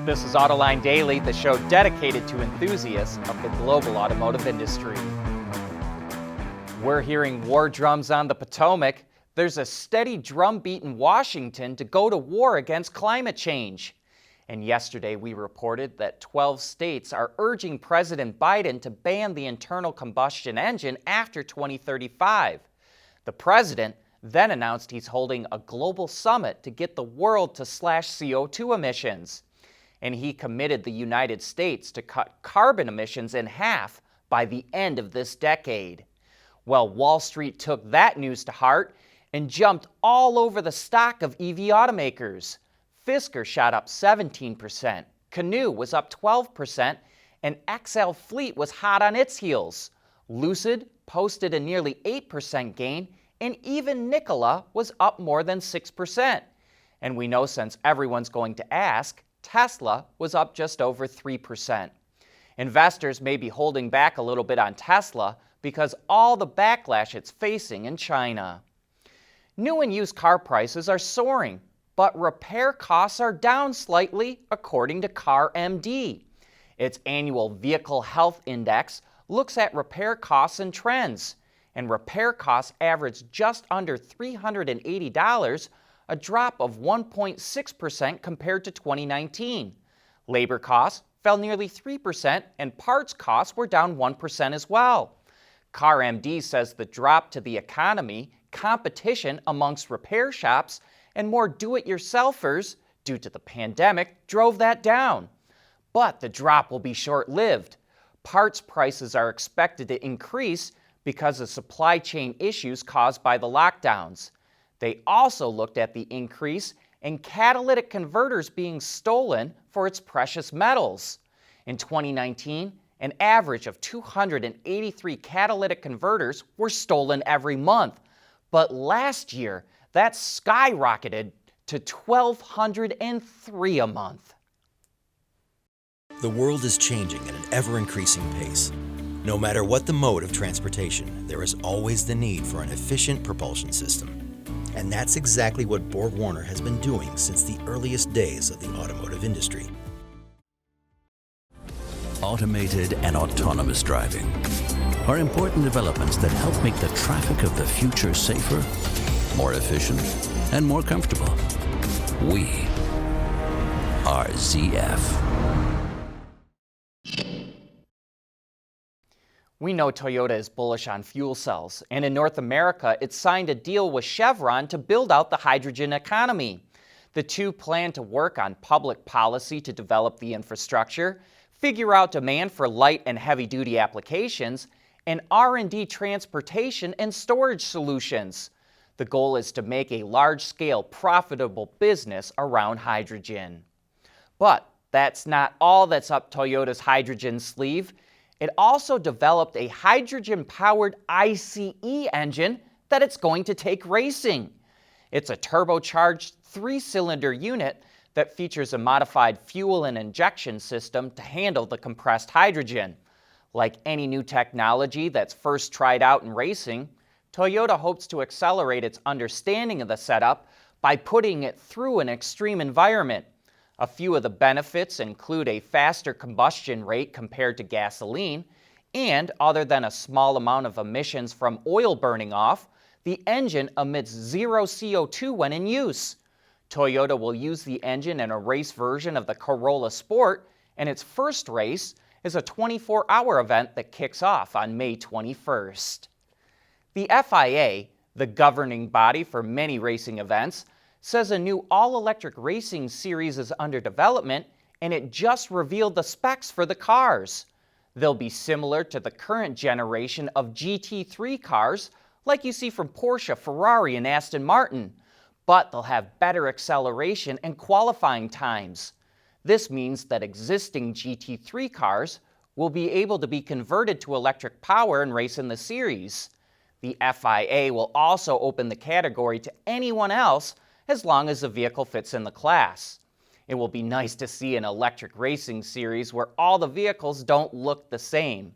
This is Autoline Daily, the show dedicated to enthusiasts of the global automotive industry. We're hearing war drums on the Potomac. There's a steady drumbeat in Washington to go to war against climate change. And yesterday we reported that 12 states are urging President Biden to ban the internal combustion engine after 2035. The president then announced he's holding a global summit to get the world to slash CO2 emissions. And he committed the United States to cut carbon emissions in half by the end of this decade. Well, Wall Street took that news to heart and jumped all over the stock of EV automakers. Fisker shot up 17%, Canoo was up 12%, and XL Fleet was hot on its heels. Lucid posted a nearly 8% gain, and even Nikola was up more than 6%. And we know, since everyone's going to ask, Tesla was up just over 3%. Investors may be holding back a little bit on Tesla because all the backlash it's facing in China. New and used car prices are soaring, but repair costs are down slightly, according to CarMD. Its annual Vehicle Health Index looks at repair costs and trends, and repair costs averaged just under $380, a drop of 1.6% compared to 2019. Labor costs fell nearly 3%, and parts costs were down 1% as well. CarMD says the drop to the economy, competition amongst repair shops, and more do-it-yourselfers due to the pandemic drove that down. But the drop will be short-lived. Parts prices are expected to increase because of supply chain issues caused by the lockdowns. They also looked at the increase in catalytic converters being stolen for its precious metals. In 2019, an average of 283 catalytic converters were stolen every month. But last year, that skyrocketed to 1,203 a month. The world is changing at an ever-increasing pace. No matter what the mode of transportation, there is always the need for an efficient propulsion system. And that's exactly what BorgWarner has been doing since the earliest days of the automotive industry. Automated and autonomous driving are important developments that help make the traffic of the future safer, more efficient, and more comfortable. We are ZF. We know Toyota is bullish on fuel cells, and in North America, it signed a deal with Chevron to build out the hydrogen economy. The two plan to work on public policy to develop the infrastructure, figure out demand for light and heavy-duty applications, and R&D transportation and storage solutions. The goal is to make a large-scale, profitable business around hydrogen. But that's not all that's up Toyota's hydrogen sleeve. It also developed a hydrogen-powered ICE engine that it's going to take racing. It's a turbocharged 3-cylinder unit that features a modified fuel and injection system to handle the compressed hydrogen. Like any new technology that's first tried out in racing, Toyota hopes to accelerate its understanding of the setup by putting it through an extreme environment. A few of the benefits include a faster combustion rate compared to gasoline, and other than a small amount of emissions from oil burning off, the engine emits zero CO2 when in use. Toyota will use the engine in a race version of the Corolla Sport, and its first race is a 24-hour event that kicks off on May 21st. The FIA, the governing body for many racing events, says a new all-electric racing series is under development, and it just revealed the specs for the cars. They'll be similar to the current generation of GT3 cars, like you see from Porsche, Ferrari, and Aston Martin, but they'll have better acceleration and qualifying times. This means that existing GT3 cars will be able to be converted to electric power and race in the series. The FIA will also open the category to anyone else as long as the vehicle fits in the class. It will be nice to see an electric racing series where all the vehicles don't look the same.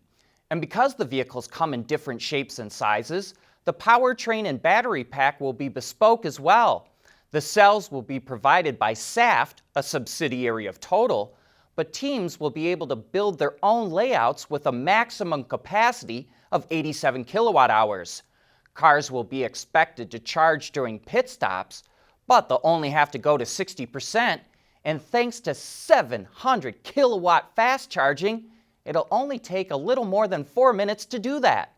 And because the vehicles come in different shapes and sizes, the powertrain and battery pack will be bespoke as well. The cells will be provided by Saft, a subsidiary of Total, but teams will be able to build their own layouts with a maximum capacity of 87 kilowatt hours. Cars will be expected to charge during pit stops, but they'll only have to go to 60%, and thanks to 700 kilowatt fast charging, it'll only take a little more than 4 minutes to do that.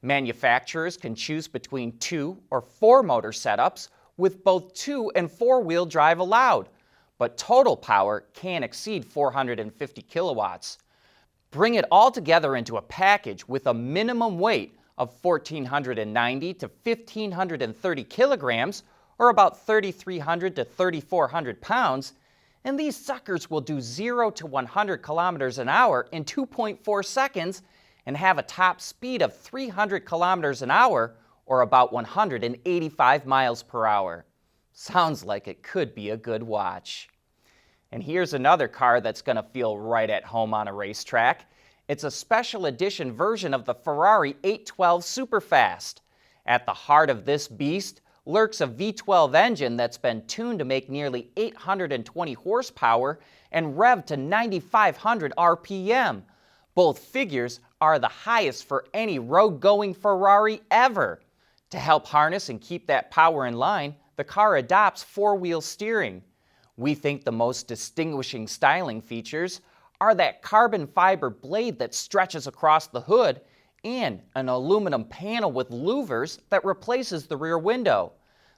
Manufacturers can choose between 2 or 4 motor setups with both 2 and 4-wheel drive allowed, but total power can't exceed 450 kilowatts. Bring it all together into a package with a minimum weight of 1,490 to 1,530 kilograms, or about 3,300 to 3,400 pounds, and these suckers will do 0 to 100 kilometers an hour in 2.4 seconds and have a top speed of 300 kilometers an hour, or about 185 miles per hour. Sounds like it could be a good watch. And here's another car that's going to feel right at home on a racetrack. It's a special edition version of the Ferrari 812 Superfast. At the heart of this beast lurks a V12 engine that's been tuned to make nearly 820 horsepower and rev to 9,500 RPM. Both figures are the highest for any road-going Ferrari ever. To help harness and keep that power in line, the car adopts 4-wheel steering. We think the most distinguishing styling features are that carbon fiber blade that stretches across the hood and an aluminum panel with louvers that replaces the rear window.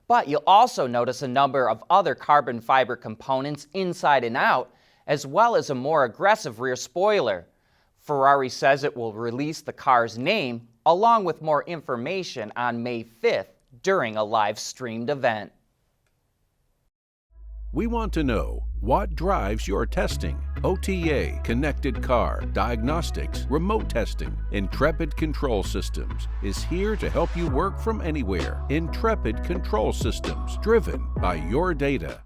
But you'll also notice a number of other carbon fiber components inside and out, as well as a more aggressive rear spoiler. Ferrari says it will release the car's name along with more information on May 5th during a live-streamed event. We want to know what drives your testing. OTA, connected car, diagnostics, remote testing. Intrepid Control Systems is here to help you work from anywhere. Intrepid Control Systems, driven by your data.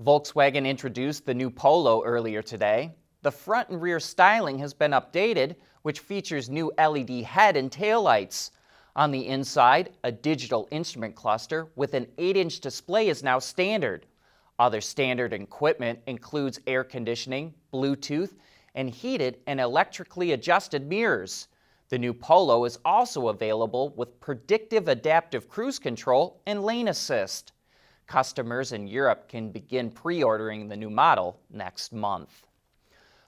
Volkswagen introduced the new Polo earlier today. The front and rear styling has been updated, which features new LED head and taillights. On the inside, a digital instrument cluster with an 8-inch display is now standard. Other standard equipment includes air conditioning, Bluetooth, and heated and electrically adjusted mirrors. The new Polo is also available with predictive adaptive cruise control and lane assist. Customers in Europe can begin pre-ordering the new model next month.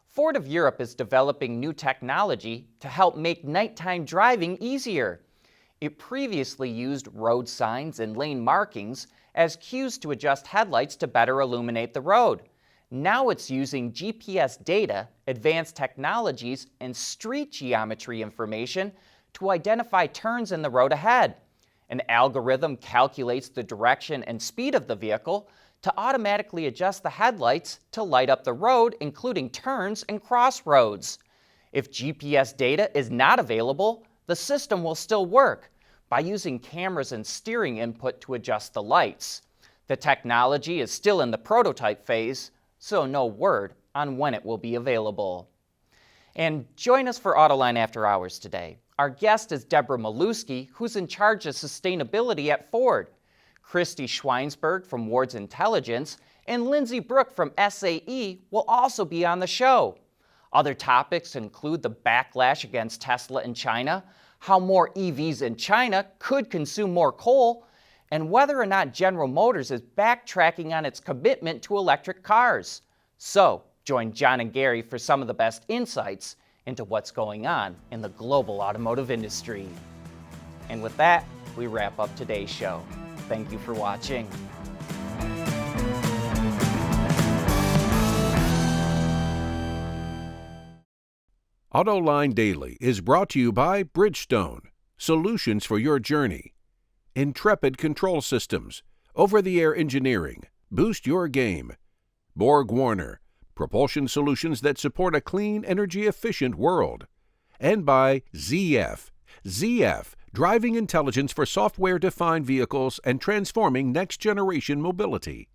Ford of Europe is developing new technology to help make nighttime driving easier. It previously used road signs and lane markings as cues to adjust headlights to better illuminate the road. Now it's using GPS data, advanced technologies, and street geometry information to identify turns in the road ahead. An algorithm calculates the direction and speed of the vehicle to automatically adjust the headlights to light up the road, including turns and crossroads. If GPS data is not available, the system will still work by using cameras and steering input to adjust the lights. The technology is still in the prototype phase, so no word on when it will be available. And join us for Autoline After Hours today. Our guest is Deborah Maluski, who's in charge of sustainability at Ford. Christy Schweinsberg from Ward's Intelligence and Lindsay Brook from SAE will also be on the show. Other topics include the backlash against Tesla in China, how more EVs in China could consume more coal, and whether or not General Motors is backtracking on its commitment to electric cars. So, join John and Gary for some of the best insights into what's going on in the global automotive industry. And with that, we wrap up today's show. Thank you for watching. Autoline Daily is brought to you by Bridgestone, solutions for your journey. Intrepid Control Systems, over-the-air engineering, boost your game. Borg Warner, propulsion solutions that support a clean, energy-efficient world. And by ZF. ZF, driving intelligence for software-defined vehicles and transforming next-generation mobility.